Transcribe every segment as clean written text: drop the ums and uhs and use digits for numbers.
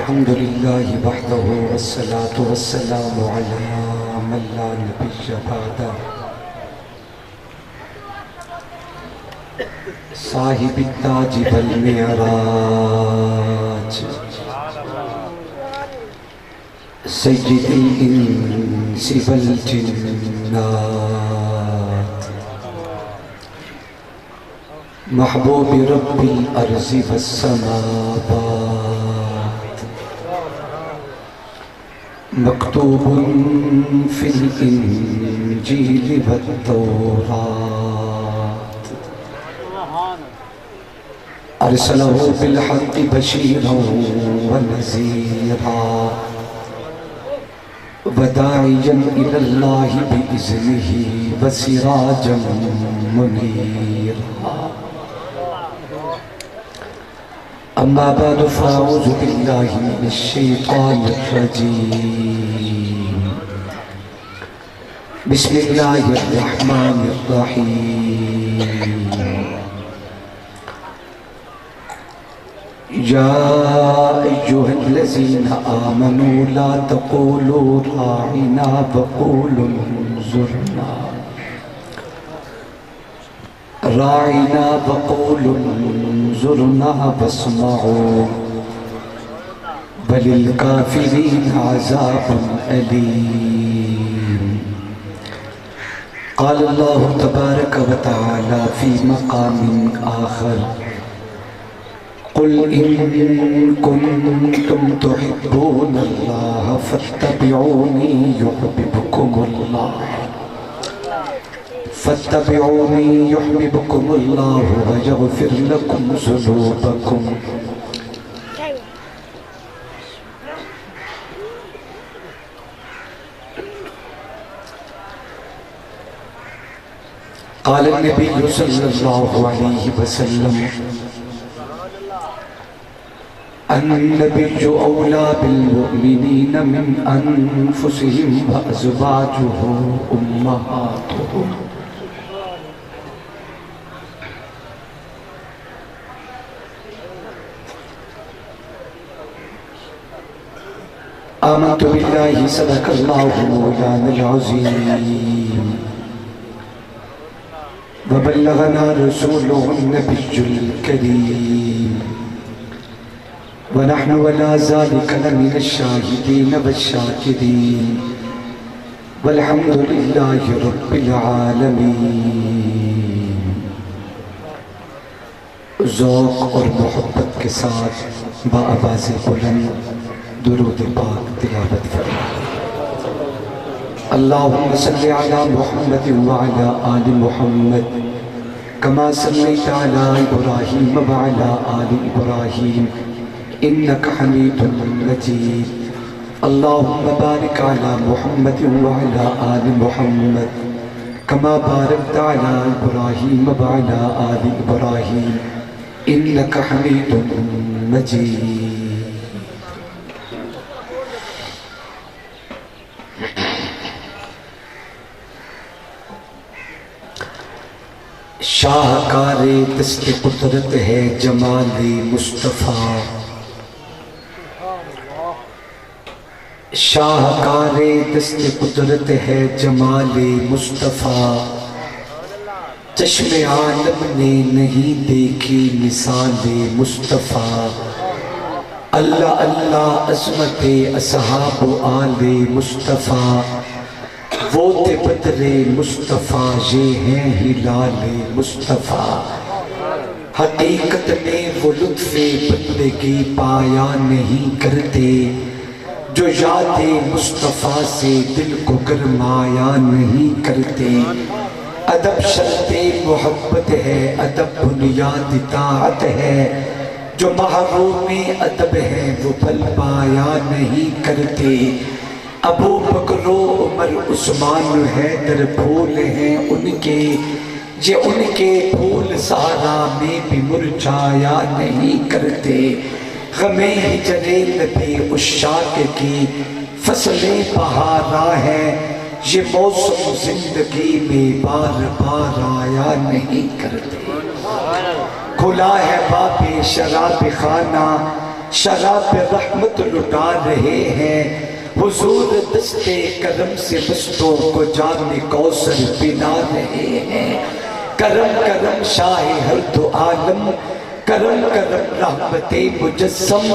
الحمد لله وحده والصلاة والسلام على من لا نبي بعده صاحب التاج والمعراج سيد الإنس والجنات محبوب رب الأرض والسماوات مكتوب في الإنجيل والتوراة أرسله بالحق بشيرا ونذيرا وداعيا إلى الله بإذنه وسراجا منيرا أما بعد فأعوذ بالله من الشيطان الرجيم بسم الله الرحمن الرحيم يا أيها الذين آمنوا لا تقولوا راعنا وقولوا انظرنا راعنا وقولوا انظرنا واسمعوا وللكافرين عذاب أليم. قال الله تبارك وتعالى في مقام آخر قل إن كنتم تحبون الله فاتبعوني يحببكم الله فاتبعوني يحببكم الله ويغفر لكم ذنوبكم. قال النبي صلى الله عليه وسلم النبي أولى بالمؤمنين من أنفسهم وأزواجه أمهاتهم. آمنت بالله صدق الله مولانا العظيم وبلغنا رسوله النبي الكريم ونحن ولا ذلك لمن الشاهدين والشاكرين والحمد لله رب العالمين. ذوق اور محبت کے ساتھ بآواز بلند درود پاک تلاوت فرمائیں. اللهم صل على محمد وعلى آل محمد كما صليت على إبراهيم وعلى آل إبراهيم إنك حميد مجيد. اللهم بارك على محمد وعلى آل محمد كما باركت على إبراهيم وعلى آل إبراهيم إنك حميد مجيد. شاہکار دست قدرت ہے جمال مصطفیٰ شاہکار دست قدرت ہے جمال مصطفیٰ چشم عالم نے نہیں دیکھی مثال مصطفیٰ. اللہ اللہ عظمت اصحاب آل مصطفیٰ وہ تھے بدر مصطفیٰ یہ ہیں ہلال مصطفیٰ. حقیقت میں وہ لطف بندگی پایا نہیں کرتے جو یاد مصطفیٰ سے دل کو گرمایا نہیں کرتے. ادب شرط محبت ہے ادب بنیاد طاعت ہے جو محروم ادب ہے وہ پل پایا نہیں کرتے. ابو بکر و عمر عثمان حیدر پھول ہیں ان کے یہ ان کے پھول سارا میں بھی مرجھایا نہیں کرتے. غم ہجر نبی عشاق کی فصل بہارا ہے یہ موسم زندگی میں بار بار آیا نہیں کرتے. کھلا ہے باب شراب خانہ شراب رحمت لٹا رہے ہیں، حضور دستے کرم سے مستوں کو جام کوثر پلا رہے ہیں۔ کرم کرم شاہ ہر دو عالم، کرم کرم رحمت مجسم،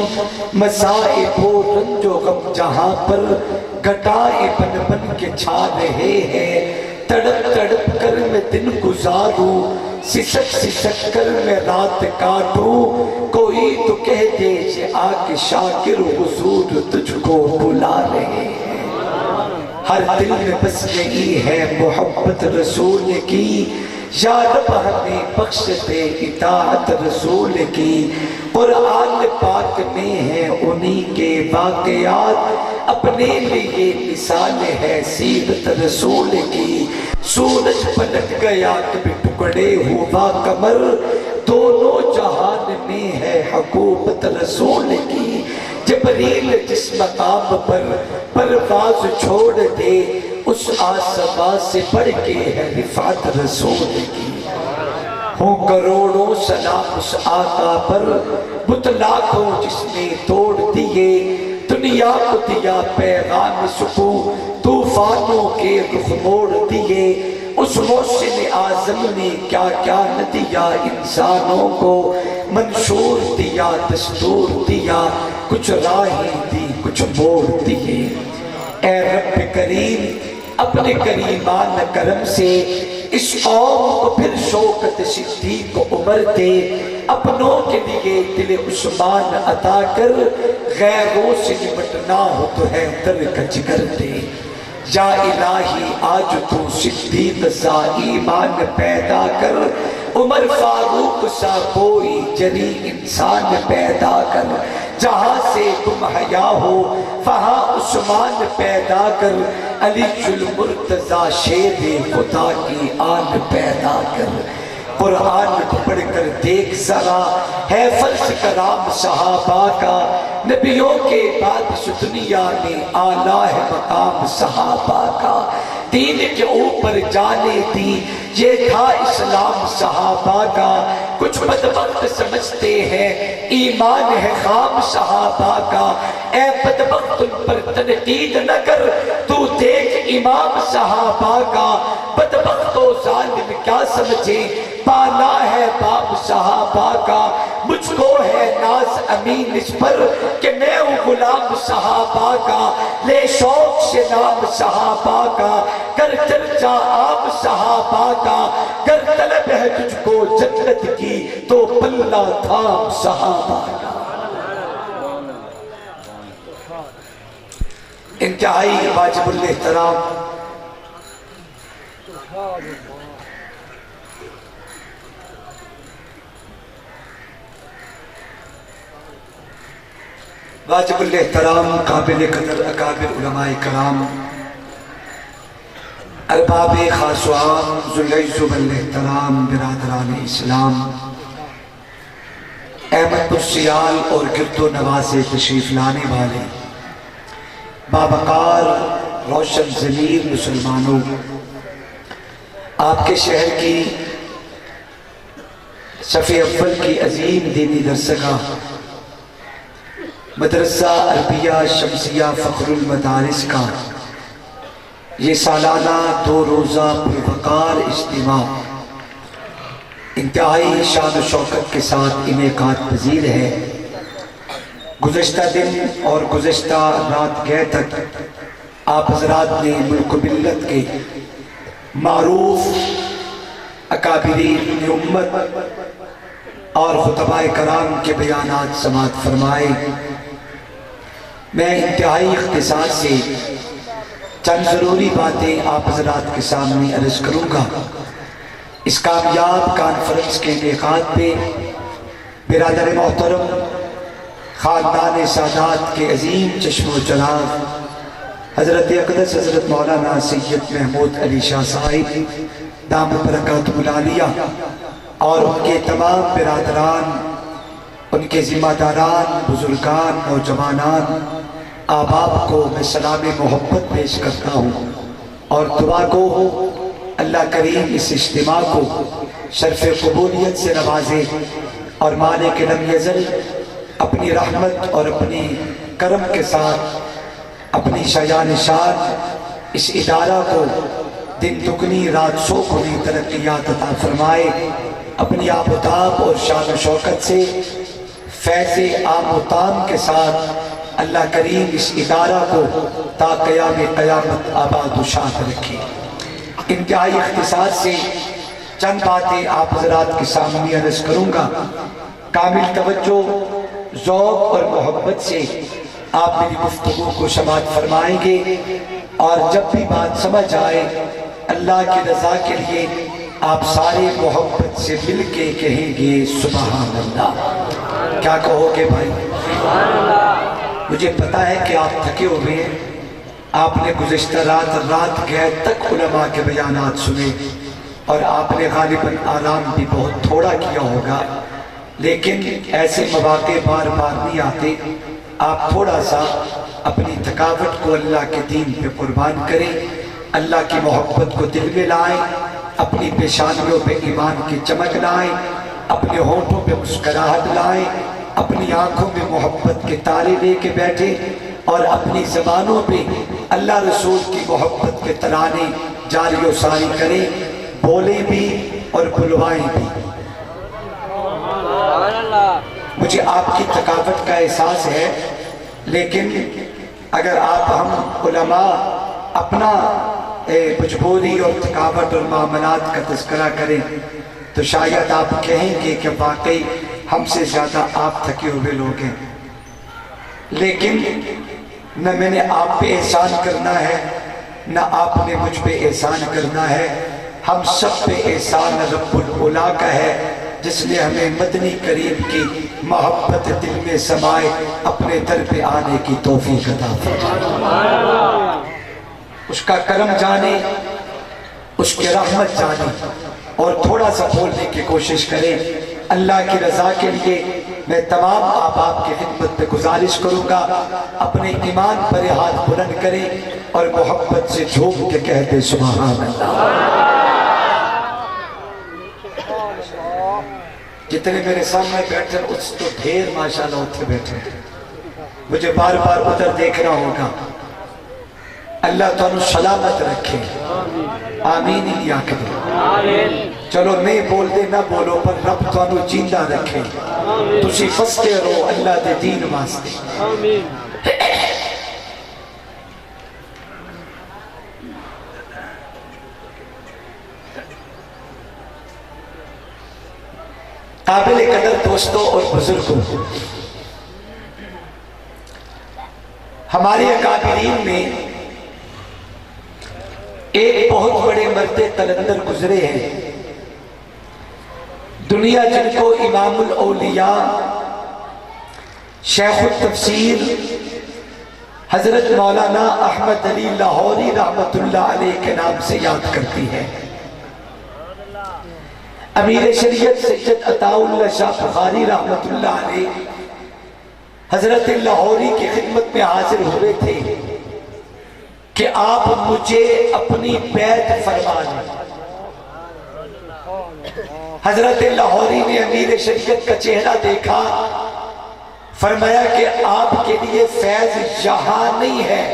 مصائب و رنج و غم جہاں پر گھٹائے بن بن کے چھا رہے ہیں۔ تڑپ تڑپ کر میں دن گزاروں، سسک سسک کر میں رات کاٹوں، کوئی تو کہہ دے کہ آ کے شاکر حضور تجھ کو بلا رہے ہیں۔ ہر دل میں بس گئی ہے محبت رسول کی، یا رب ہمیں بخش دے اطاعت رسول کی۔ قرآن پاک میں ہے انہی کے واقعات، اپنے لیے مثال ہے سیرت رسول کی۔ سورج پلٹ گیا کبھی ٹکڑے ہوا قمر، دونوں جہان میں ہے حکومت رسول کی۔ جبریل جس مقام پر پرواز چھوڑ دے، اس آسمان سے بڑھ کے ہے رفعت رسول کی۔ ہوں کروڑوں سلام اس آقا پر، بتلا کو جس نے توڑ دیے، دنیا کو دیا پیغام سکون، طوفانوں کے رخ موڑ دیے۔ اس محسن اعظم نے کیا کیا نہ دیا انسانوں کو، منشور دیا دستور دیا، کچھ راہیں دی کچھ موڑ دیے۔ اے رب کریم اپنے کریمان کرم سے اس قوم کو پھر شوکت صدیق عمر دے، اپنوں کے لیے دل عثمان عطا کر، غیروں سے نمٹنا ہو تو ہے در کا جگر دے۔ یا الہی آج تو صدیق سا ایمان پیدا کر، عمر فاروق سا کوئی جری انسان پیدا کر، جہاں سے تم حیا ہو وہاں عثمان پیدا کر، علی المرتضیٰ شیر خدا کی آن پیدا کر۔ قرآن کو پڑھ کر دیکھ ذرا ہے فرض کرام صحابہ کا، نبیوں کے بعد اس دنیا میں اعلیٰ ہے مقام صحابہ کا۔ دین کے اوپر جانے دی یہ تھا اسلام صحابہ کا، کچھ بدبخت سمجھتے ہیں ایمان ہے خام صحابہ کا۔ اے بدبخت ان پر تنقید نہ کر، تو دیکھ امام صحابہ کا۔ بدبخت و ظالم کیا سمجھے بالا ہے باب صحابہ کا، مجھ کو ہے ناز امین اس پر کہ میں ہوں غلام صحابہ کا۔ لے شوق سے نام صحابہ کا، کر چرچا عام صحابہ کا، گر طلب ہے تجھ کو جنت کی تو پلہ تھام صحابہ کا۔ انتہائی واجب الاحترام واجب الاحترام قابل قدر اکابر علماء کرام، ارباب خاص و عام، ذوالعز والاحترام، برادران اسلام، احمد پرسیال اور گرد و نواز تشریف لانے والے بابقار روشن ضمیر مسلمانوں، آپ کے شہر کی صف اول کی عظیم دینی درسگاہ مدرسہ عربیہ شمسیہ فخر المدارس کا یہ سالانہ 2 روزہ پروقار اجتماع انتہائی شان و شوکت کے ساتھ انعقاد پذیر ہے۔ گزشتہ دن اور گزشتہ رات گئے تک آپ حضرات نے ملک و ملت کے معروف اکابرین امت اور خطباء کرام کے بیانات سماعت فرمائے۔ میں انتہائی اختصار سے چند ضروری باتیں آپ حضرات کے سامنے عرض کروں گا۔ اس کامیاب کانفرنس کے انعقاد پہ برادر محترم خاندان سادات کے عظیم چشم و جلال حضرت اقدس حضرت مولانا سید محمود علی شاہ صاحب دامت برکاتہ العالیہ اور ان کے تمام برادران، ان کے ذمہ داران، بزرگان، نوجوانان، آباب کو میں سلام محبت پیش کرتا ہوں اور دعا کو اللہ کریم اس اجتماع کو شرف قبولیت سے نوازے اور مالک لم یزل اپنی رحمت اور اپنی کرم کے ساتھ اپنی شایان شان اس ادارہ کو دن دگنی رات سو گنی ترقیات عطا فرمائے، اپنی آب و تاب اور شان و شوکت سے فیض عام و تام کے ساتھ اللہ کریم اس ادارہ کو تا قیام قیامت آباد و شاد رکھے۔ انتہائی اختصار سے چند باتیں آپ حضرات کے سامنے عرض کروں گا، کامل توجہ ذوق اور محبت سے آپ میری گفتگو کو سماعت فرمائیں گے، اور جب بھی بات سمجھ آئے اللہ کی رضا کے لیے آپ سارے محبت سے مل کے کہیں گے سبحان اللہ۔ کیا کہو گے بھائی؟ مجھے پتا ہے کہ آپ تھکے ہوئے ہیں، آپ نے گزشتہ رات گئے تک علماء کے بیانات سنے، اور آپ نے غالباً آرام بھی بہت تھوڑا کیا ہوگا، لیکن ایسے مواقع بار بار نہیں آتے۔ آپ تھوڑا سا اپنی تھکاوٹ کو اللہ کے دین پہ قربان کریں، اللہ کی محبت کو دل میں لائیں، اپنی پیشانیوں پہ ایمان کی چمک لائیں، اپنے ہونٹوں پہ مسکراہٹ لائیں، اپنی آنکھوں میں محبت کے تارے لے کے بیٹھیں، اور اپنی زبانوں پہ اللہ رسول کی محبت کے ترانے جاری و ساری کریں، بولیں بھی اور بلوائیں بھی۔ مجھے آپ کی تھکاوٹ کا احساس ہے، لیکن اگر آپ ہم علماء اپنا مجبوری اور تھکاوٹ اور معاملات کا تذکرہ کریں تو شاید آپ کہیں گے کہ واقعی ہم سے زیادہ آپ تھکے ہوئے لوگ ہیں، لیکن نہ میں نے آپ پہ احسان کرنا ہے نہ آپ نے مجھ پہ احسان کرنا ہے، ہم سب پہ احسان رب العلا کا ہے، جس نے ہمیں مدنی کریم کی محبت دل میں سمائے اپنے در پہ آنے کی توفیق عطا فرمائے۔ اس کا کرم جانے، اس کی رحمت جانے، اور تھوڑا سا بولنے کی کوشش کریں۔ اللہ کی رضا کے لیے میں تمام آپ کی خدمت پہ گزارش کروں گا، اپنے ایمان پر ہاتھ بلند کریں اور محبت سے جھوم کے کہہ دیں سبحان اللہ۔ جتنے میرے سامنے بیٹھے اس تو ڈھیر ماشاءاللہ اتنے بیٹھے، مجھے بار بار ادھر دیکھنا ہوگا۔ اللہ تعالیٰ سلامت رکھے، آمین ہی آکھیں۔ چلو نہیں بول دے نہ بولو، پر رب تعالیٰ جیندہ رکھے، تسی فستے رہو اللہ دے دین واسطے۔ قابل قدر دوستوں اور بزرگوں، ہمارے اکابرین میں ایک بہت بڑے مرد قلندر گزرے ہیں، دنیا جن کو امام الاولیاء شیخ التفسیر حضرت مولانا احمد علی لاہوری رحمت اللہ علیہ کے نام سے یاد کرتی ہے۔ امیر شریعت سید عطا اللہ شاہ بخاری رحمت اللہ علیہ حضرت لاہوری کی خدمت میں حاضر ہوئے تھے کہ آپ مجھے اپنی بیعت فرما لیں۔ حضرت لاہوری نے امیر شریعت کا چہرہ دیکھا، فرمایا کہ آپ کے لیے فیض یہاں نہیں ہے،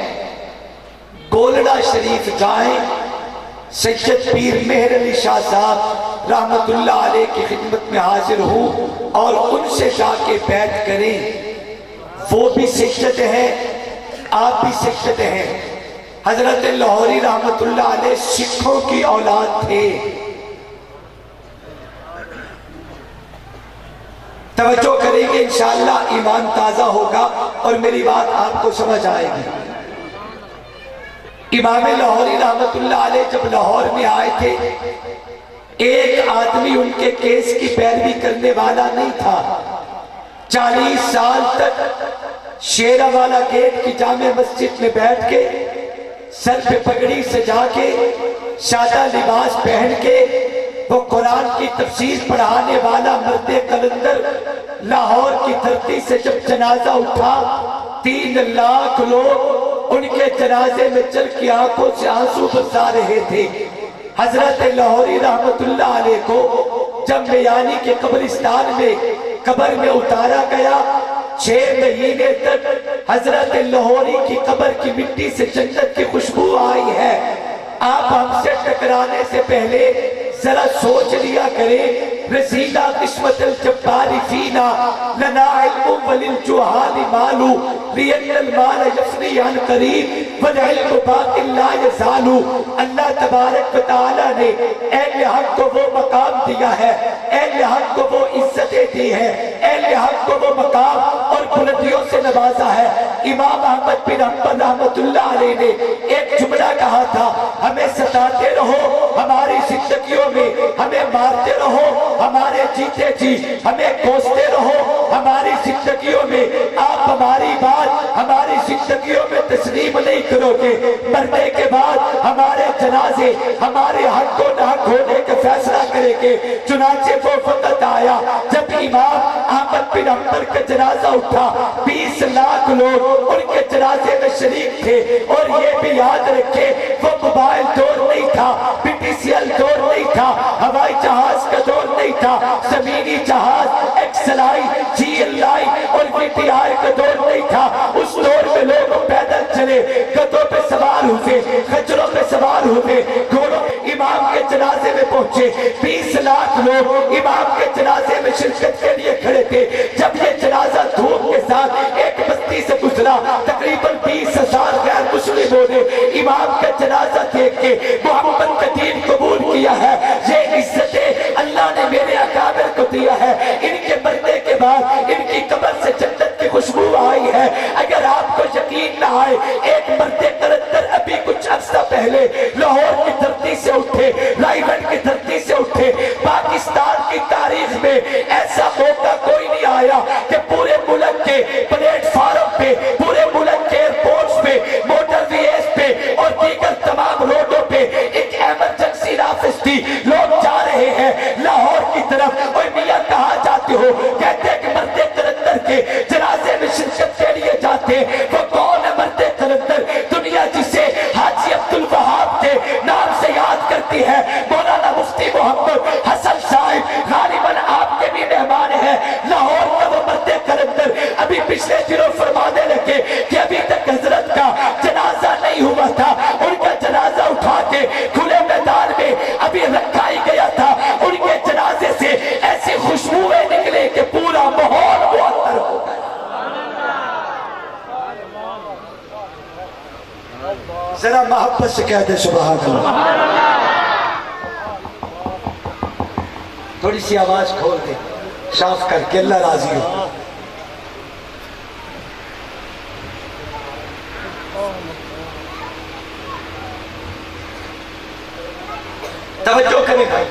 گولڑا شریف جائیں، سید پیر مہر علی شاہ صاحب رحمت اللہ علیہ کی خدمت میں حاضر ہوں اور ان سے جا کے بیعت کریں۔ وہ بھی سید ہیں، آپ بھی سید ہیں۔ حضرت لاہوری رحمت اللہ علیہ سکھوں کی اولاد تھے۔ توجہ کریں گے انشاءاللہ ایمان تازہ ہوگا اور میری بات آپ کو سمجھ آئے گی۔ امام لاہوری رحمت اللہ علیہ جب لاہور میں آئے تھے، ایک آدمی ان کے کیس کی پیروی کرنے والا نہیں تھا۔ 40 سال تک شیرہ والا گیٹ کی جامع مسجد میں بیٹھ کے، سر پہ پگڑی سجا کے، سادہ لباس پہن کے، وہ قرآن کی تفسیر پڑھانے والا مرد قلندر لاہور کی دھرتی سے جب جنازہ اٹھا، 3 لاکھ لوگ ان کے جنازے میں چل کے آنکھوں سے آنسو برسا رہے تھے۔ حضرت لاہوری رحمت اللہ علیہ کو جب میانی کے قبرستان میں قبر میں اتارا گیا 6 مہینے تک حضرت لاہوری کی قبر کی مٹی سے جنت کی خوشبو آئی ہے. آپ ہم سے ٹکرانے سے پہلے ذرا سوچ لیا کریں. رسیدہ قسمت الجبار فینا لنا علم وللجہال مالو لین المال یفنی عن قریب والعلم باق لا یزالو. اللہ تبارک و تعالیٰ نے اہل حق کو وہ مقام دیا ہے, اہل حق کو وہ عزتیں دی ہے, اہل حق کو وہ مقام اور بلندیوں سے نوازا ہے. امام احمد بن حنبل رحمت اللہ علیہ نے ایک جملہ کہا تھا, ہمیں ستاتے رہو ہماری زندگیوں میں, ہمیں مارتے رہو ہمارے جیتے جی, ہمیں کوستے رہو ہماری زندگیوں میں, آپ ہماری بات ہماری زندگیوں میں تسلیم نہیں کرو گے, مرنے کے بعد ہمارے جنازے ہمارے حق و ناحق ہونے کا فیصلہ کریں گے. چنانچہ وہ وقت آیا جب امام احمد بن حنبل کا جنازہ اٹھا, 20 لاکھ لوگ ان کے جنازے میں شریک تھے. اور یہ بھی یاد رکھے وہ موبائل دور نہیں تھا, BTCL دور نہیں تھا, ہوائی جہاز کا دور نہیں تھا, زمینی جہاز XLI GLI اور VTR کا دور نہیں تھا. اس دور میں لوگ پیدل چلے, گدھوں پہ سوار ہوئے, خچروں پہ سوار ہوئے, گھوڑوں امام کے جنازے میں پہنچے. 20 لاکھ لوگ امام کے جنازے میں شرکت کے لیے کھڑے تھے. جب یہ جنازہ دھوپ کے ساتھ ایک بستی سے گزرا, تقریباً 20,000 غیر مسلموں نے امام کا جنازہ دیکھ کے محمد کا دین قبول کیا ہے. یہ عزتیں اللہ نے میرے اکابر کو دیا ہے. ان کے مرنے کے بعد ان کی قبر سے جنت کی خوشبو آئی ہے. اگر آپ کو یقین نہ آئے, ایک مرد قلندر ابھی کچھ عرصہ پہلے لاہور کی دھرتی سے اٹھے, رائیگڑھ کی دھرتی سے اٹھے. پاکستان کی تاریخ میں ایسا موقع کوئی نہیں آیا کہ پورے ملک کے پلیٹ فارم پہ, پورے ملک کے ایئرپورٹس پہ, موٹر ویز پہ اور دیگر تمام روڈوں پہ ایک ایمرجنسی نافذ تھی. لوگ جا رہے ہیں لاہور کی طرف, اور میاں کہاں جاتے ہو؟ کہتے ہیں کہ مرد قلندر کے جنازے میں شرکت کے لیے جاتے. وہ کون ہے مرد قلندر؟ دنیا جسے حاجی عبدالوہاب کے نام سے یاد کرتی ہے. مولانا مفتی محمد حسن صاحب غالباً آپ کے بھی مہمان ہیں. لاہور کا وہ مرد قلندر ابھی پچھلے دنوں فرمانے لگے کہ ابھی تک حضرت کا جنازہ نہیں ہوا تھا. ان کا جنازہ اٹھا کے کھلے میدان میں ابھی رکھا ہی گیا تھا. ان کے جنازے سے ایسی خوشبوئیں نکلے کہ پورا ماحول معطر ہو گیا. ذرا محبت سے کہہ دے سبحان اللہ. تھوڑی سی آواز کھول دے صاف کر کے, اللہ راضی ہو. توجہ کریں بھائی.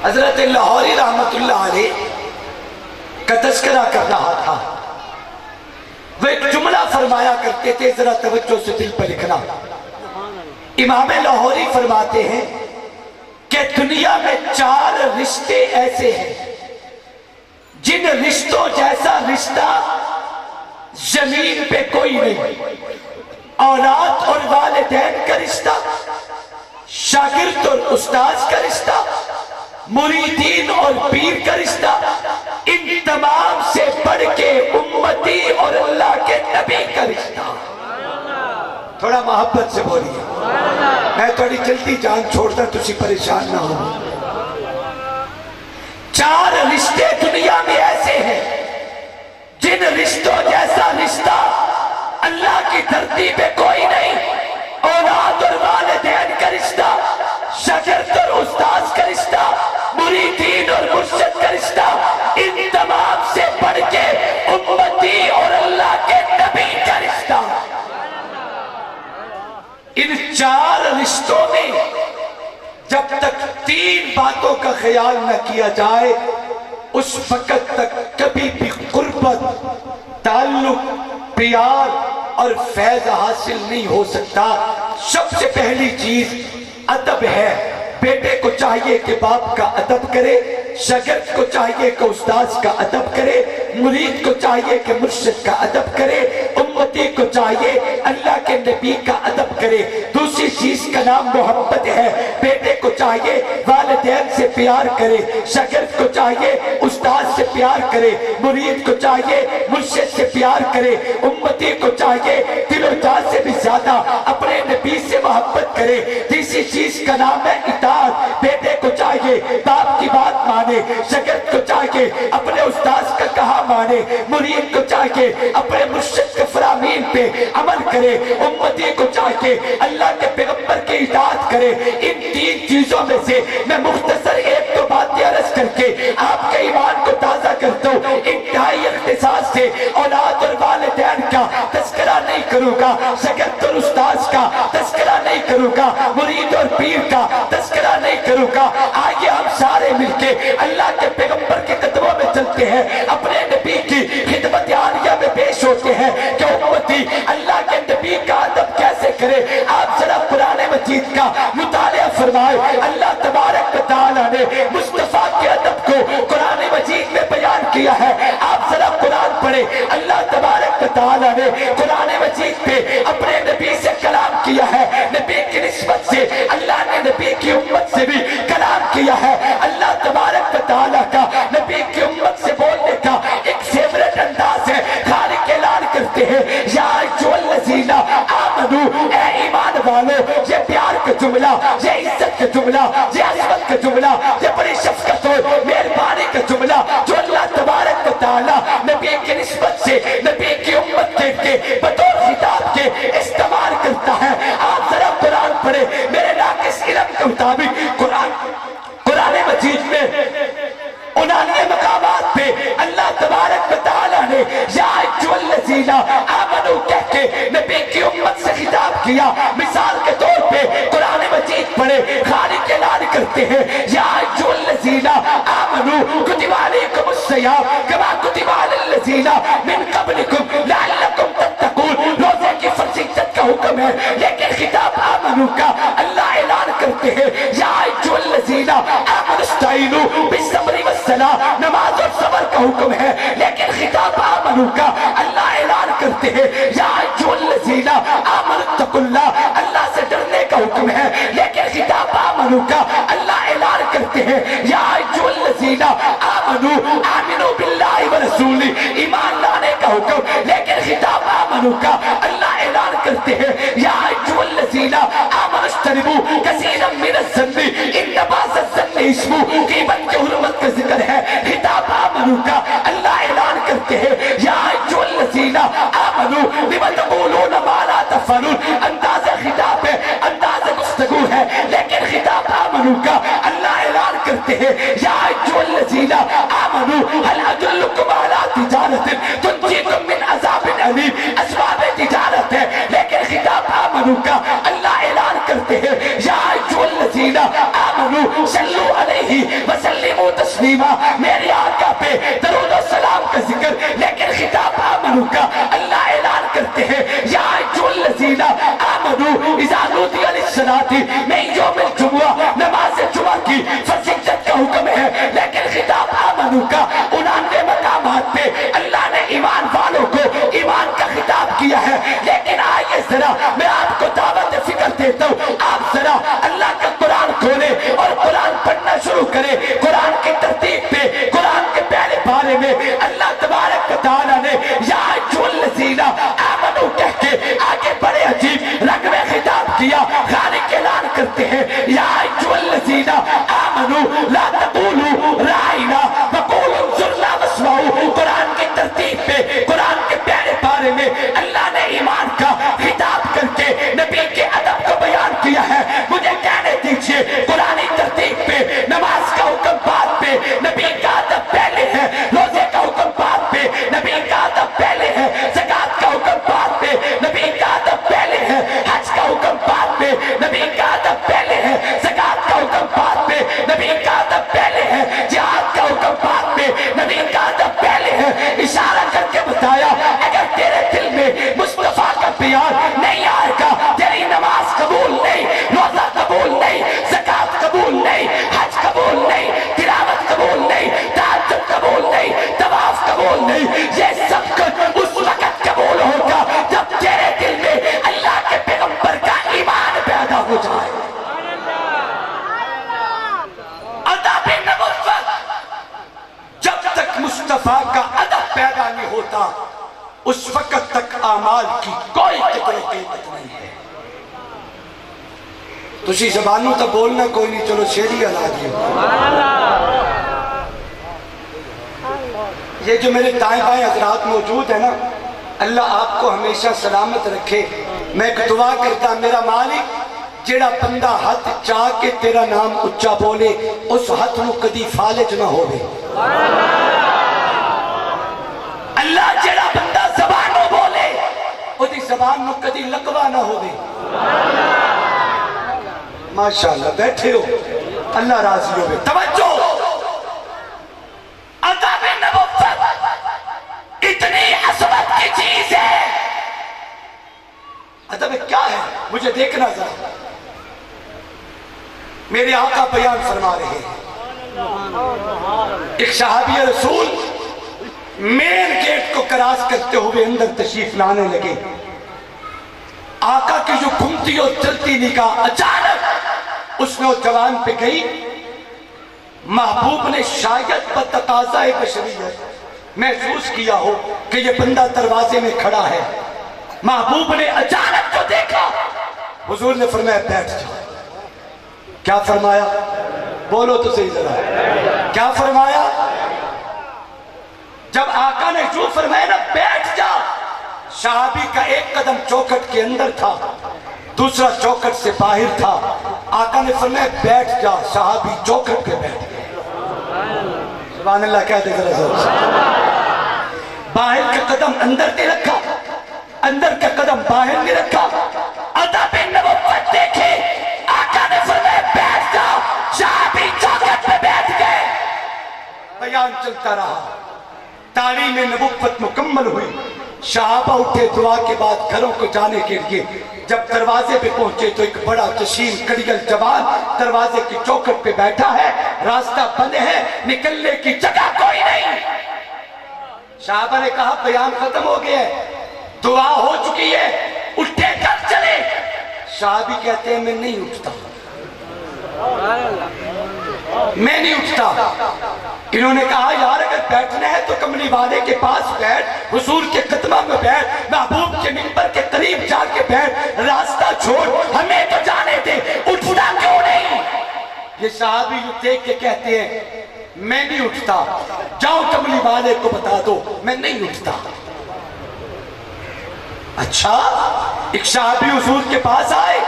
حضرت لاہوری رحمت اللہ علیہ کا تذکرہ کر رہا تھا. وہ ایک جملہ فرمایا کرتے تھے, ذرا توجہ سے دل پر لکھنا. امام لاہوری فرماتے ہیں کہ دنیا میں 4 رشتے ایسے ہیں جن رشتوں جیسا رشتہ زمین پہ کوئی نہیں. اولاد اور والدین کا رشتہ, شاگرد اور استاذ کا رشتہ, مریدین اور پیر کا رشتہ, ان تمام سے بڑھ کے امتی اور اللہ کے نبی کا رشتہ. تھوڑا محبت سے بولیے, میں تھوڑی جلدی جان چھوڑتا تسی پریشان نہ ہو. 4 رشتے دنیا میں ایسے ہیں جن رشتوں جیسا رشتہ اللہ کی دھرتی پہ کوئی نہیں. اولاد اور والدین کا رشتہ, شاگرد اور استاذ کا رشتہ, مریدین اور مرشد کا رشتہ, ان تمام سے بڑھ کے امتی اور اللہ کے نبی کا رشتہ. ان 4 رشتوں میں جب تک 3 باتوں کا خیال نہ کیا جائے اس وقت تک کبھی بھی قربت, تعلق, پیار اور فیض حاصل نہیں ہو سکتا. سب سے پہلی چیز ادب ہے. بیٹے کو چاہیے کہ باپ کا ادب کرے, شاگرد کو چاہیے کہ استاذ کا ادب کرے, مرید کو چاہیے کہ مرشد کا ادب کرے, امتی کو چاہیے اللہ کے نبی کا ادب کرے. دوسری چیز کا نام محبت ہے. بیٹے کو چاہیے والدین سے پیار کرے، شاگرد کو چاہیے استاد سے پیار کرے، مرید کو چاہیے مرشد سے پیار کرے، امتی کو چاہیے دل و جان سے بھی زیادہ اپنے نبی سے محبت کرے۔ تیسری چیز کا نام ہے اطاعت۔ بیٹے کو چاہیے باپ کی بات مانے، شاگرد کو چاہیے اپنے استاد کا کہا مانے، مرید کو چاہیے اپنے مرشد کے فرامین پہ عمل کرے، امتی کو چاہیے اللہ کے پیغمبر کی اطاعت کرے۔ ان تین چیزوں میں سے میں مختصر ایک دو باتیں عرض کر کے آپ کے ایمان کو تازہ کرتا ہوں۔ انتہائی اختصاص سے اولاد اور والدین کا تذکرہ نہیں کروں گا، شاگرد اور استاذ کا تذکرہ نہیں کروں گا، مرید اور پیر کا تذکرہ نہیں کروں گا۔ آئیے ہم سارے مل کے اللہ کے پیغمبر کے قدموں میں چلتے ہیں، اپنے نبی کی خدمت عالیہ میں پیش ہوتے ہیں کہ امتی اللہ کے نبی کا ادب کیسے کرے۔ آپ ذرا قرآن مجید کا مطالعہ فرمائے۔ اللہ تبارک و تعالیٰ نے مصطفیٰ کے ادب کو قرآن مجید میں بیان کیا ہے۔ آپ ذرا قرآن پڑھیں، اللہ تبارک و تعالیٰ نے قرآن مجید پہ اپنے نبی سے کلام کیا ہے، نبی کی نسبت سے اللہ نے نبی کی امت سے بھی کلام کیا ہے۔ اللہ تبارک و تعالیٰ کا نبی کی امت سے بولنے کا ایک فیورٹ انداز ہے، خالق اعلان کرتے ہیں یا ایھا الذین آمنو، اے ایمان والو۔ یہ پیار کا جملہ، یہ عزت کا جملہ، یہ عظمت کا جملہ، یہ بڑی شفقت اور مہربانی کا جملہ جو اللہ تبارک و تعالیٰ نبی کی نسبت سے نبی کی امت کے بطور خطاب کے استعمال کرتا ہے۔ آپ ذرا قرآن پڑھیں، میرے ناقص علم کے مطابق قرآن مجید میں 99 مقامات پہ اللہ تبارک و تعالیٰ نے یا ایھا الذین آمنو کہہ کے نبی کی امت سے خطاب کیا۔ مثال کے طور پہ قرآن مجید پڑھے، خالق اعلان کرتے ہیں یا ایھا الذین آمنو کتب علیکم الصیام کما کتب علی الذین من قبلکم لعلکم تتقون۔ روزے کی فرضیت کا حکم ہے، لیکن خطاب آمنو کا اللہ اعلان کرتے ہیں یا ایھا الذین آمنوا استعینوا بالصبر والصلاۃ، نماز اور صبر کا حکم ہے، لیکن خطاب آمنو کا اللہ اعلان کرتے ہیں یا ایھا الذین آمنوا اتقوا اللہ، اللہ سے ڈرنے کا حکم ہے، لیکن خطاب آمنو کا اللہ اعلان کرتے ہیں یا ایھا الذین آمنوا آمنوا باللہ ورسولہ، ایمان لانے کا حکم، لیکن خطاب آمنو کا اللہ اعلان کرتے ہیں یا ایھا الذین آمنوا اجتنبوا کثیرا من الظن ان بعض الظن اسم، غیبت کی حرمت کا ذکر ہے، خطاب آمنو کا اللہ اعلان کرتے ہیں یا ایھا الذین آمنوا لم تقولون ما لا تفعلون۔ انداز خطاب ہے، انداز گفتگو ہے، لیکن خطاب آمنو کا اللہ اعلان کرتے ہیں یا ایھا الذین آمنوا هل ادلکم علی تجارۃ تنجیکم من عذاب علیم، اسباب تجارت ہے، لیکن خطاب آمنو کا اللہ اعلان کرتے ہیں یا ایھا الذین آمنوا صلوا علیہ وسلموا تسلیما، میرے آقا پہ درود و سلام کا ذکر، لیکن خطاب آمنو کا اللہ اعلان کرتے ہیں یا ایھا الذین آمنوا اذا نودی للصلاۃ من یوم الجمعہ، نماز جمعہ کی فرضیت کا حکم ہے، لیکن خطاب آمنو کا 99 مقامات پہ اللہ نے ایمان والوں کو ایمان کا خطاب کیا ہے۔ لیکن آئیے ذرا میں آپ کو دعوت فکر دیتا ہوں، آپ ذرا اللہ کا قرآن کھولیں اور قرآن پڑھنا شروع کریں۔ قرآن کی ترتیب پہ قرآن کے پہلے بارے میں اللہ تبارک و تعالیٰ نے یا ایھا الذین آمنوا کہہ کے آگے بڑے عجیب رنگ میں خطاب کیا۔ خالق اعلان کرتے ہیں یا ایھا الذین آمنوا لا تقولوا رائنا وقولوا انظرنا واسمعوا۔ قرآن کی ترتیب پہ قرآن کے پہلے بارے میں اللہ نے ایمان کا خطاب کر کے نبی کے ادب کو بیان کیا ہے۔ مجھے کہنے دیجئے قرآنی ترتیب پہ نماز کا حکم بعد پہ، نبی کا ادب پہلے ہے، روزے کا حکم بعد پہ، نبی کا ادب پہلے ہے، زکوٰۃ کا حکم بعد پہ، نبی کا ادب پہلے ہے، حج کا حکم بعد پہ، نبی کا ادب پہلے ہے، زکوٰۃ کا حکم بعد پہ، نبی کا ادب پہلے ہے، جہاد کا حکم بعد پہ، نبی کا ادب پہلے ہے۔ اشارہ کر کے بتایا اگر تیرے دل میں مصطفیٰ کا پیار نہیں آئے گا، تیری نماز قبول نہیں، روزہ قبول نہیں، زکوٰۃ قبول نہیں، حج قبول نہیں، تلاوت قبول نہیں، تہجد قبول نہیں، طواف قبول نہیں۔ یہ سب کچھ اس وقت قبول ہوگا جب تیرے دل میں اللہ کے پیغمبر کا ایمان پیدا ہو جائے۔ نہیں ہوتا اس وقت تک اعمال کی کوئی قدر و قیمت نہیں ہے. تسی زبانوں تو بولنا کوئی نہیں, چلو شیری علا دیو. یہ جو میرے دائیں بائیں حضرات موجود ہیں نا, اللہ آپ کو ہمیشہ سلامت رکھے. میں ایک دعا کرتا, میرا مالک جیڑا بندہ ہاتھ چاہ کے تیرا نام اچھا بولے اس ہاتھ نو کدی فالج نہ ہوئے. اللہ جیڑا بندہ زبانوں بولے وہ دی زبان نو کدی لقوہ نہ ہوئے. ماشاءاللہ بیٹھے ہو, اللہ راضی ہوئے. توجہ, ادب نبوت اتنی عظمت کی چیز ہے. ادب کیا ہے مجھے دیکھنا ذرا. میرے آقا بیان فرما رہے ہیں, ایک صحابی رسول مین گیٹ کو کراس کرتے ہوئے اندر تشریف لانے لگے. آقا کی جو گھومتی اور چلتی نگاہ اچانک اس نوجوان پہ گئی. محبوب نے شاید بتقاضا بشریت محسوس کیا ہو کہ یہ بندہ دروازے میں کھڑا ہے. محبوب نے اچانک جو دیکھا, حضور نے فرمایا بیٹھ جا. کیا فرمایا؟ بولو تو صحیح ذرا, کیا فرمایا؟ جب آقا نے جو فرمایا نا بیٹھ جا, صحابی کا ایک قدم چوکھٹ کے اندر تھا, دوسرا چوکھٹ سے باہر تھا. آقا نے فرمایا بیٹھ جا, صحابی چوکھٹ پہ بیٹھ گئے. سبحان اللہ کہہ دے ذرا زور سے. باہر کا قدم اندر نے رکھا, اندر کا قدم باہر نے رکھا. ادب نبوت دیکھے, آقا نے فرمایا بیٹھ جا, صحابی چوکھٹ پہ بیٹھ گئے. بیان چلتا رہا, تعلیم نبوت مکمل ہوئی. صحابہ اٹھے دعا کے بعد گھروں کو جانے کے لیے. جب دروازے پہ پہنچے تو ایک بڑا چشیم کڑیل جوان دروازے کی چوکھٹ پہ بیٹھا ہے. راستہ بند ہے, نکلنے کی جگہ کوئی نہیں. صحابہ نے کہا بیان ختم ہو گیا ہے, دعا ہو چکی ہے, اٹھے کر چلے. صحابی کہتے ہیں میں نہیں اٹھتا, میں نہیں اٹھتا. انہوں نے کہا یار اگر بیٹھنا ہے تو کملی والے کے پاس بیٹھ, حضور کے قدمہ میں بیٹھ, محبوب کے منبر کے قریب جا کے بیٹھ, راستہ چھوڑ, ہمیں تو جانے دے, اٹھتا کیوں نہیں؟ یہ صحابی جو دیکھ کے کہتے ہیں میں نہیں اٹھتا, جاؤ کملی والے کو بتا دو میں نہیں اٹھتا. اچھا, ایک صحابی حضور کے پاس آئے,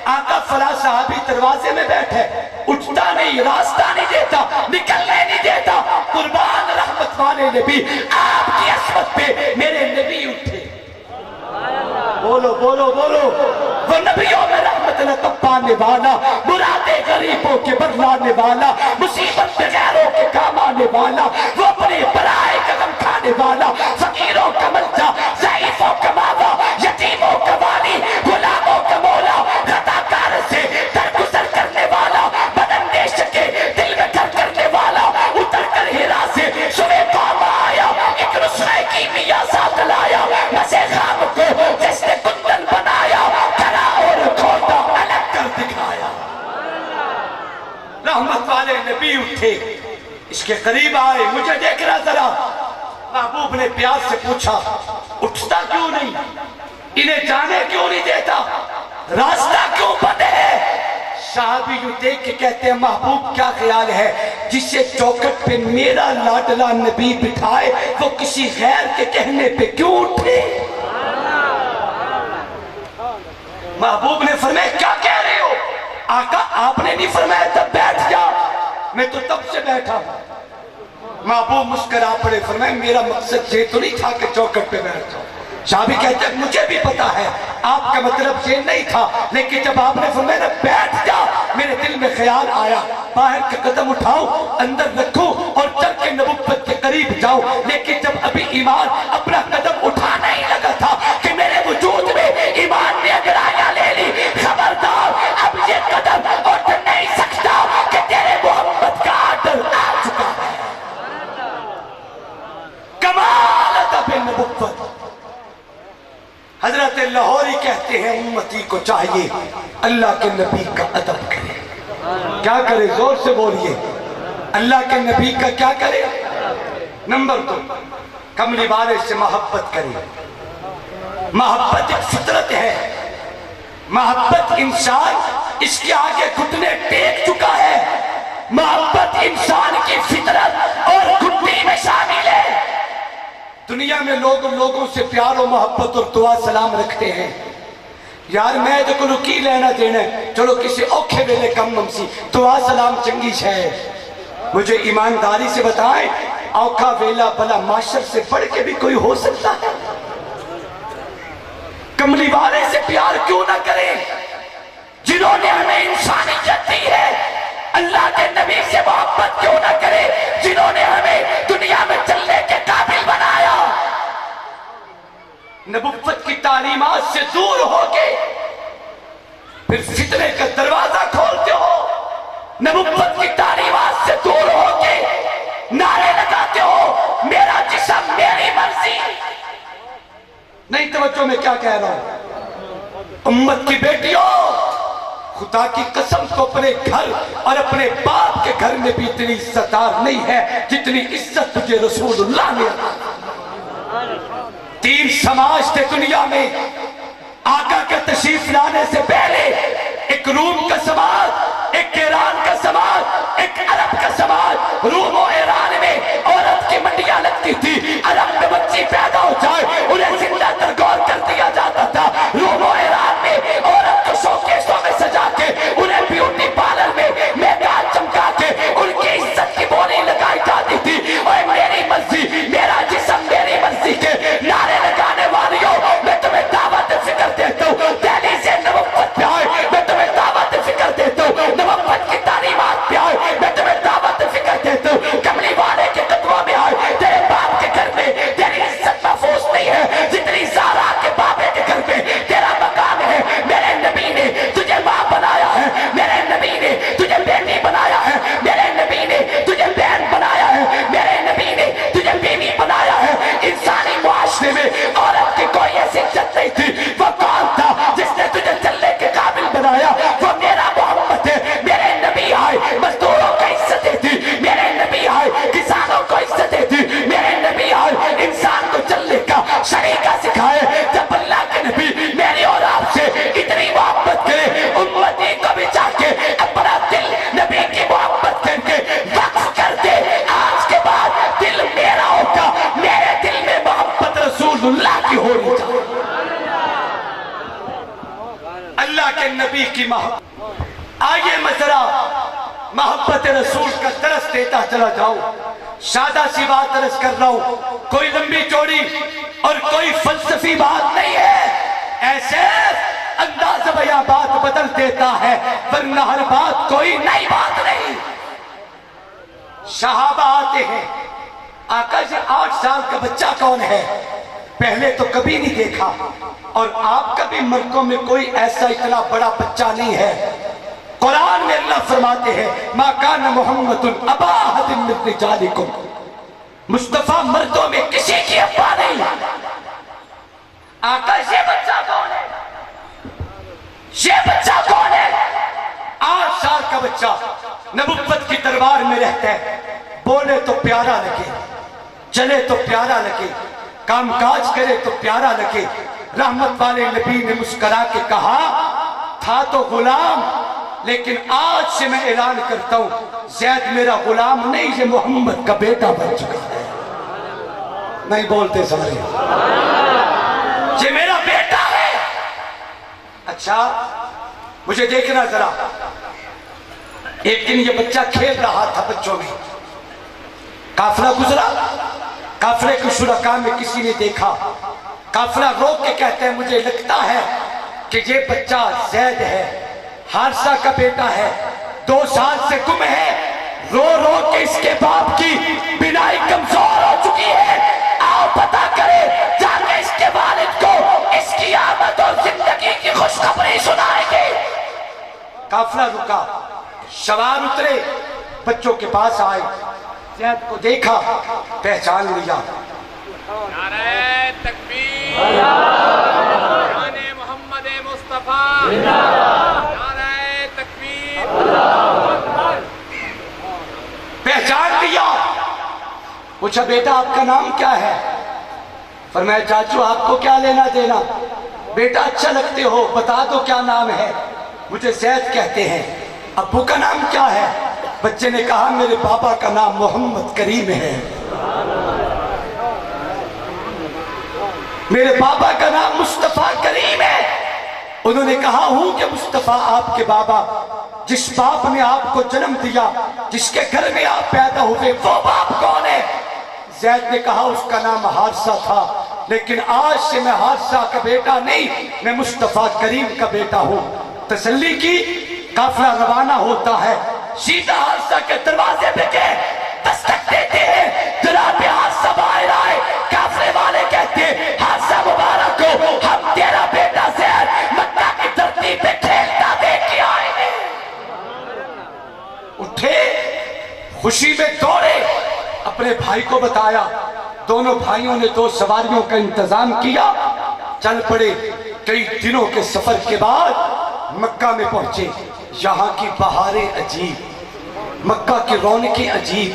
آقا فلاں صحابی دروازے میں بیٹھے, اٹھتا نہیں, راستہ نہیں دیتا, نکلنے نہیں دیتا. قربان رحمت والے نبی, آپ کی عصمت پہ میرے نبی اٹھے. بولو بولو بولو. وہ نبیوں میں رحمت لطف پانے والا, مرادے غریبوں کے بدلانے والا, مصیبت میں غیروں کے کام آنے والا, وہ اپنے برائے قدم کھانے والا, فقیروں کا ملجا, ضعیفوں کا ماوا, یتیموں کا والی, غلاموں کا مولا, خطاکار سے درگزر کرنے والا, بداندیش کے دل میں گھر کرنے والا, اتر کر ہیرا سے سوے قوم آیا, ایک نسخہ کی میاں ساتھ لایا, مسے خام کو جس نے کندن بنایا, کرا اور کھوٹا الگ کر دکھایا. رحمت والے نبی اٹھے, اس کے قریب آئے, مجھے دیکھنا ذرا. محبوب نے پیار سے پوچھا اٹھتا کیوں نہیں, انہیں جانے کیوں نہیں دیتا, راستہ کیوں بند ہے؟ صحابی جو دیکھ کے کہتے ہیں محبوب کیا خیال ہے, جسے چوکھٹ پہ میرا لاڈلا نبی بٹھائے وہ کسی غیر کے کہنے پہ کیوں اٹھے؟ محبوب نے فرمایا کیا کہہ رہے ہو؟ آقا آپ نے نہیں فرمایا تب بیٹھ جا, میں تو تب سے بیٹھا ہوں. محبوب مسکرا پڑے, فرمایا میرا مقصد یہ تو نہیں تھا کہ چوکھٹ پہ بیٹھ جاؤ. صحابی کہتے ہیں مجھے بھی پتا ہے آپ کا مطلب یہ نہیں تھا, لیکن جب آپ نے فرمایا بیٹھ جا, میرے دل میں خیال آیا باہر کا قدم اٹھاؤ, اندر رکھو اور چل کے نبوت کے قریب جاؤ. لیکن جب ابھی ایمان اپنا قدم اٹھانا ہی لگا تھا کہ میرے وجود میں ایمان نے اگر آیا لے لی, خبردار اب یہ قدم اٹھ نہیں سکتا کہ تیرے محمد کا آرڈر آ چکا ہے. کمال ادب نبوت. حضرت لاہوری کہتے ہیں امتی کو چاہیے اللہ کے نبی کا ادب کرے. کیا کرے؟ زور سے بولیے. اللہ کے نبی کا کیا کرے؟ نمبر 2, کملی والے سے محبت کریں. محبت ایک فطرت ہے. محبت انسان اس کے آگے گھٹنے ٹیک چکا ہے. محبت انسان کی فطرت اور گھٹنی میں شامل ہے. دنیا میں لوگ لوگوں سے پیار و محبت اور دعا سلام رکھتے ہیں. یار میں تو کو کی لینا دینا ہے, چلو کسی اوکھے ویلے کم ممسی دعا سلام چنگی ہے. مجھے ایمانداری سے بتائیں, اوکھا ویلا بلا معاشر سے بڑھ کے بھی کوئی ہو سکتا ہے؟ کملی والے سے پیار کیوں نہ کریں جنہوں نے ہمیں انسانیت دی ہے؟ اللہ کے نبی سے محبت کیوں نہ کرے جنہوں نے ہمیں دنیا میں چلنے کے قابل بنایا؟ نبوت کی تعلیمات سے دور ہو کے پھر فتنے کا دروازہ کھولتے ہو. نبوت کی تعلیمات سے دور ہو کے نعرے لگاتے ہو میرا جسم میری مرضی. نہیں توجہ میں کیا کہہ رہا ہوں؟ امت کی بیٹیوں, خدا کی قسم تو اپنے گھر اور اپنے باپ کے گھر میں بھی اتنی عزتدار نہیں ہے جتنی عزت تجھے رسول اللہ نے. 3 سماج تھے دنیا میں آقا کے تشریف لانے سے پہلے. ایک روم کا سماج, ایک ایران کا سماج, ایک عرب کا سماج. روم و ایران میں عورت کی منڈیاں لگتی تھی, عرب میں بچی پیدا ہو جائے انہیں زندہ ترگور کر دیا جاتا تھا. روم و ایران میں عورت کو شوکیسوں میں سجا کے انہیں بیوٹی پارلر میں میکاپ چمکا کے ان کی عزت کی بولی لگائی جاتی تھی. اور میری مرضی میرا جسم میری مرضی کے نعرے لگانے والیوں, میں تمہیں دعوت فکر دیتا ہوں دہلی سے نبوت پہ آئے. میں تمہیں دعوت فکر دیتا ہوں نبوت کی تعلیمات پہ آئے. میں تمہیں دعوت فکر دیتا ہوں کملی والے کے قدموں میں آئے. تیرے باپ کے گھر میں تیری عزت محفوظ نہیں ہے جتنی زارا کے بابے کے گھر میں تیرا مقام ہے. میرے نبی نے تجھے ماں بنایا ہے, میرے نبی نے تجھے بیٹی بنایا ہے, میرے نبی نے تجھے بہن بنایا ہے, میرے نبی نے تجھے بیوی بنایا ہے. انسانی معاشرے میں عورت کی کوئی ایسی عزت نہیں تھی. وہ کون تھا جس نے تجھے چلنے کے قابل بنایا؟ وہ میرا محمد ہے. میرے نبی آئے مزدوروں کو عزت دی, میرے نبی آئے کسانوں کو عزت دی, میرے نبی آئے انسان کو چلنے کا طریقہ سکھائے. جب اللہ کے نبی میری اور آپ سے اتنی محبت کرے, امتی کو بھی چاہ کے اپنا دل نبی کی محبت کر کے وقف کر دے. آج کے بعد دل میرا ہوگا, میرے دل میں محبت رسول اللہ کی ہونی چاہیے. اللہ کے نبی کی محبت. آئیے میں ذرا محبت رسول کا درس دیتا چلا جاؤں. سادہ سی بات عرض کر رہا ہوں, کوئی لمبی چوڑی اور کوئی فلسفی بات نہیں ہے. ایسے انداز بیاں بات بدل دیتا ہے, ورنہ ہر بات کوئی نئی بات نہیں. صحابہ آتے ہیں, آقا جی 8 سال کا بچہ کون ہے؟ پہلے تو کبھی نہیں دیکھا, اور آپ کا بھی ملکوں میں کوئی ایسا اتنا بڑا بچہ نہیں ہے. قرآن میں اللہ فرماتے ہیں ما کان محمد ابا احد من رجالکم, مصطفیٰ مردوں میں کسی کی ابا نہیں. آقا یہ بچہ کون ہے؟ یہ بچہ کون ہے؟ 8 سال کا بچہ نبوت کی دربار میں رہتا ہے. بولے تو پیارا لگے, چلے تو پیارا لگے, کام کاج کرے تو پیارا لگے. رحمت والے نبی نے مسکرا کے کہا تھا تو غلام, لیکن آج سے میں اعلان کرتا ہوں زید میرا غلام نہیں, یہ محمد کا بیٹا بن چکا ہے. نہیں بولتے سارے, یہ میرا بیٹا ہے. اچھا مجھے دیکھنا ذرا. ایک دن یہ بچہ کھیل رہا تھا بچوں میں, قافلہ گزرا, قافلے کے شرکاء میں کسی نے دیکھا. قافلہ روک کے کہتے ہیں مجھے لگتا ہے کہ یہ بچہ زید ہے, حارثہ کا بیٹا ہے, 2 سال سے گم ہے. رو رو کے اس کے باپ کی بینائی کمزور ہو چکی ہے. آؤ پتہ کرے, جا کے اس کے والد کو اس کی آمد اور زندگی کی خوشخبری سنائیں گے. قافلہ رکا, سوار اترے, بچوں کے پاس آئے, زید کو دیکھا, پہچان لیا. نعرہ تکبیر, جان محمد مصطفیٰ, نعرہ تکبیر. پہچان لیا. پوچھا بیٹا آپ کا نام کیا ہے؟ فرمایا چاچو آپ کو کیا لینا دینا، بیٹا اچھا لگتے ہو، بتا دو کیا نام ہے۔ مجھے زید کہتے ہیں۔ ابو کا نام کیا ہے؟ بچے نے کہا میرے بابا کا نام محمد کریم ہے، میرے بابا کا نام مصطفیٰ کریم ہے۔ انہوں نے کہا ہوں کہ مصطفیٰ آپ کے بابا، جس باپ نے آپ کو جنم دیا، جس کے گھر میں آپ پیدا ہوئے، وہ باپ کون ہے؟ زید نے کہا اس کا نام حارثہ تھا، لیکن آج سے میں حارثہ کا بیٹا نہیں، میں مصطفیٰ کریم کا بیٹا ہوں۔ تسلی کی، قافلہ روانہ ہوتا ہے، سیدھا حارثہ کے دروازے پہ گئے، دستک دیتے ہیں، جناب حارثہ باہر آئے، قافلے والے کہتے ہیں حارثہ مبارک ہو، ہم تیرا بیٹا زید مکہ کی دھرتی پہ کھیلتا دیکھ کے آئے ہیں۔ اٹھے، خوشی میں دوڑے، اپنے بھائی کو بتایا، دونوں بھائیوں نے 2 سواریوں کا انتظام کیا، چل پڑے۔ کئی دنوں کے سفر کے بعد مکہ میں پہنچے۔ یہاں کی بہاریں عجیب، مکہ کی رونقیں عجیب،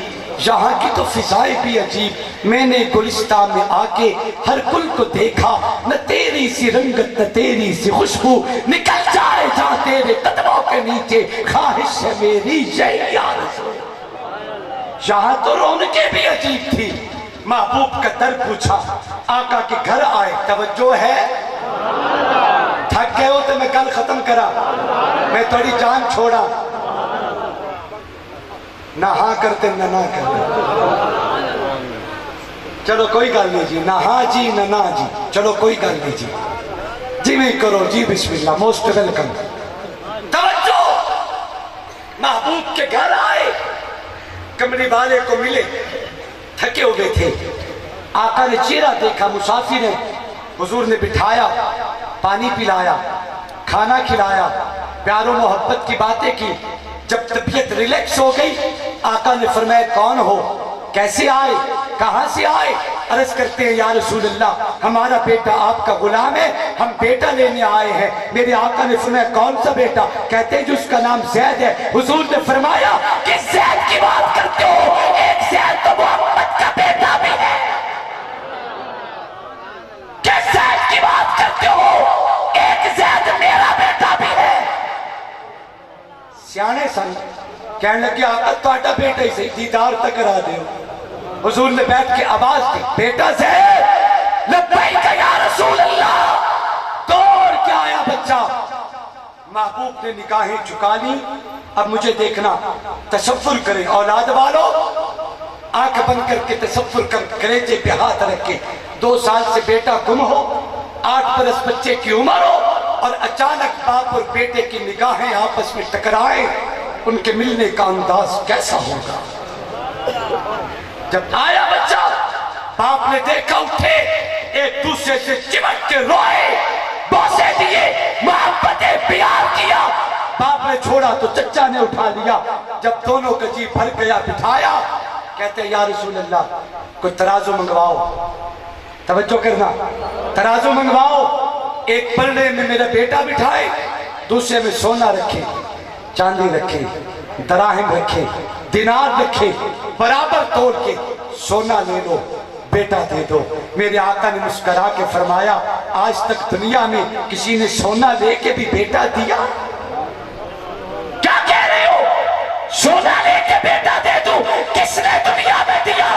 یہاں کی تو فضائیں بھی عجیب۔ میں نے گلستان میں آ کے ہر گل کو دیکھا، نہ تیری سی رنگت نہ تیری سی خوشبو، نکل جائے جہاں تیرے قدموں کے نیچے، خواہش ہے میری یہی یا رسول۔ یہاں تو رونقیں بھی عجیب تھی۔ محبوب کا در پوچھا، آقا کے گھر آئے، توجہ ہے؟ تھک گئے ہو تو میں کل ختم کرا، میں تھوڑی جان چھوڑا، نہ ہاں کرتے نہ نہ کرتے۔ چلو کوئی گل نہیں جی، نہ ہاں جی نہ نہ جی، چلو کوئی گل نہیں جی، جی میں کرو جی، بسم اللہ، موسٹ ویلکم۔ توجہ، محبوب کے گھر آئے، کمرے والے کو ملے، تھکے ہوئے تھے۔ آقا نے چہرہ دیکھا، مسافر ہے، حضور نے بٹھایا، پانی پلایا، کھانا کھلایا، پیار و محبت کی باتیں کی۔ جب طبیعت ریلیکس ہو گئی، آقا نے فرمایا کون ہو، کیسے آئے، کہاں سے آئے؟ عرض کرتے ہیں یا رسول اللہ ہمارا بیٹا آپ کا غلام ہے، ہم بیٹا لینے آئے ہیں۔ میرے آقا نے فرمایا کون سا بیٹا؟ کہتے ہیں جس کا نام زید ہے۔ حضور نے فرمایا کہ زید کی بات کرتے ہو، ایک زید تو محمد کا بیٹا بھی ہے، کہ زید کی بات کرتے ہو، ایک زید میرا بیٹا بھی ہے۔ سیانے سن کہنے لگے آقا تہاڈا بیٹا ہی صحیح، دیدار تک کرا دیو۔ حضور نے بیٹھ کے آواز دی، بیٹا زید، لبیک یا رسول اللہ۔ دوڑ کے آیا بچہ، محبوب نے نگاہیں جھکا لی۔ اب مجھے دیکھنا، تصور کریں اولاد والو، آنکھ بند کر کے تصور کر، کلیجے پہ ہاتھ رکھ کے 2 سال سے بیٹا گم ہو، 8 برس بچے کی عمر ہو، اور اچانک باپ اور بیٹے کی نگاہیں آپس میں ٹکرائیں، ان کے ملنے کا انداز کیسا ہوگا؟ جب آیا بچہ، باپ نے دیکھا، اٹھے، ایک دوسرے سے چمٹ کے روئے، بوسے دیے، محبتیں پیار کیا۔ باپ نے چھوڑا تو چچا نے اٹھا لیا۔ جب دونوں کا جی بھر گیا، بٹھایا، کہتے ہیں یا رسول اللہ کوئی ترازو منگواؤ۔ توجہ کرنا، ترازو منگواؤ۔ ایک پلڑے میں میرا بیٹا بٹھائے، دوسرے میں سونا رکھے، چاندی رکھے، دراہم رکھے، دینار رکھے، برابر توڑ کے سونا لے لو، بیٹا دے دو۔ میرے آقا نے مسکرا کے فرمایا آج تک دنیا میں کسی نے سونا لے کے بھی بیٹا دیا؟ کیا کہہ رہے ہو؟ سونا لے کے بیٹا دے دوں، کس نے دنیا میں دیا؟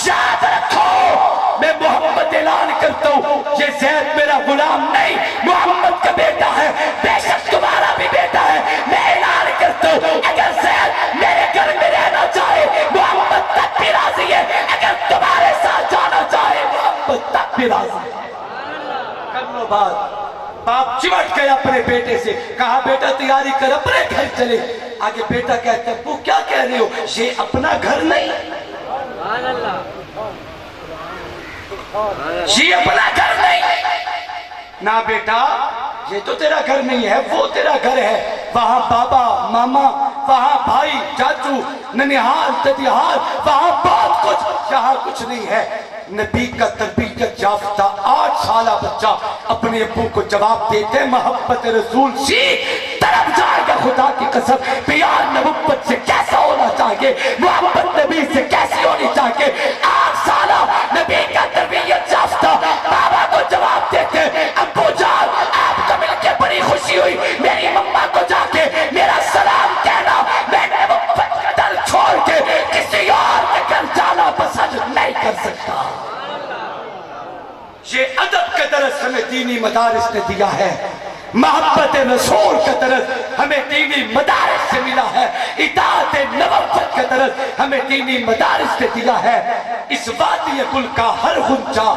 یاد رکھو، میں محمد اعلان کرتا ہوں، یہ زید میرا غلام نہیں، محمد کا بیٹا ہے، بے شک تمہارا بھی بیٹا ہے۔ میں اعلان کرتا ہوں اگر زید میرے گھر میں رہنا چاہے، محمد تک بھی راضی ہے، اگر تمہارے ساتھ جانا چاہے، محمد تک بھی راضی ہے۔ کر لو بات۔ باپ چمٹ گیا اپنے بیٹے سے، کہا بیٹا تیاری کر، اپنے گھر چلے۔ آگے بیٹا کہتا ہے وہ کیا کہہ رہے ہو، یہ اپنا گھر نہیں، یہ اپنا گھر نہیں۔ نہ بیٹا، یہ تو تیرا گھر نہیں ہے، وہ تیرا گھر ہے، وہاں بابا ماما، وہاں بھائی چاچو، ننیہال ددیہال، وہاں بہت کچھ، یہاں کچھ نہیں ہے۔ نبی کا تربیت یافتہ 8 سالہ بچہ اپنے ابو کو جواب دیتے محبت رسول سیکھ، طرف جائے گا خدا کی قسم، پیار نبوت سے کیسا ہونا چاہیے، محبت نبی سے کیسی ہونی چاہیے۔ 8 سالہ نبی کا تربیت یافتہ یہ ادب کا درس ہمیں دینی مدارس نے دیا ہے، محبت رسول کا درس ہمیں دینی مدارس سے ملا ہے، اطاعت نبوت کا درس ہمیں دینی مدارس نے دیا ہے۔ اس وادی گل کا ہر غنچہ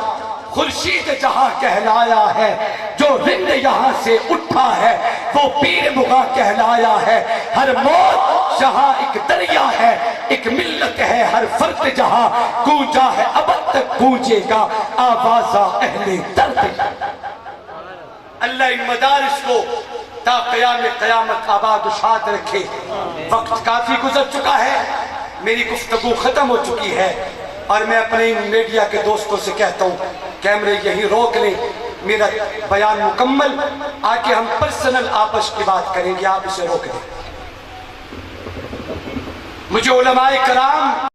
خورشید جہاں کہلایا ہے، جو رند یہاں سے اٹھا ہے وہ پیر مغاں کہلایا ہے۔ ہر موت جہاں ایک دریا ہے، ایک ملت ہے ہر فرد جہاں گونجا ہے، ابد تک گونجے گا آوازہ اہل درد۔ اللہ ان مدارس کو تا قیام قیامت آباد و شاد رکھے۔ وقت کافی گزر چکا ہے، میری گفتگو ختم ہو چکی ہے، اور میں اپنے میڈیا کے دوستوں سے کہتا ہوں کیمرے یہیں روک لیں، میرا بیان مکمل، آکے ہم پرسنل آپس کی بات کریں گے، آپ اسے روک دیں۔ مجھے علماء کرام